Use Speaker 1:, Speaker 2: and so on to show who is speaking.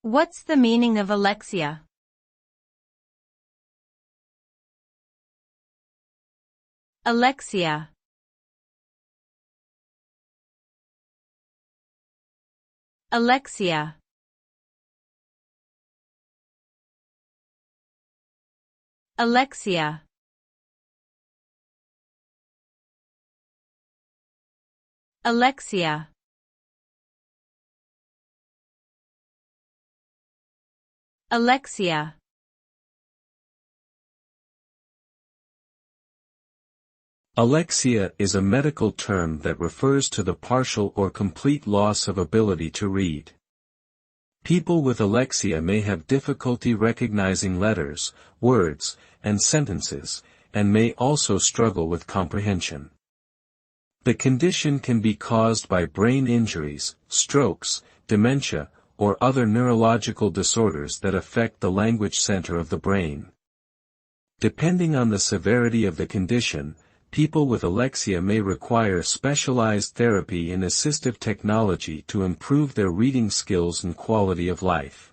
Speaker 1: What's the meaning of alexia? Alexia. Alexia. Alexia. Alexia. Alexia.
Speaker 2: Alexia is a medical term that refers to the partial or complete loss of ability to read. People with alexia may have difficulty recognizing letters, words, and sentences, and may also struggle with comprehension. The condition can be caused by brain injuries, strokes, dementia, or other neurological disorders that affect the language center of the brain. Depending on the severity of the condition, people with alexia may require specialized therapy and assistive technology to improve their reading skills and quality of life.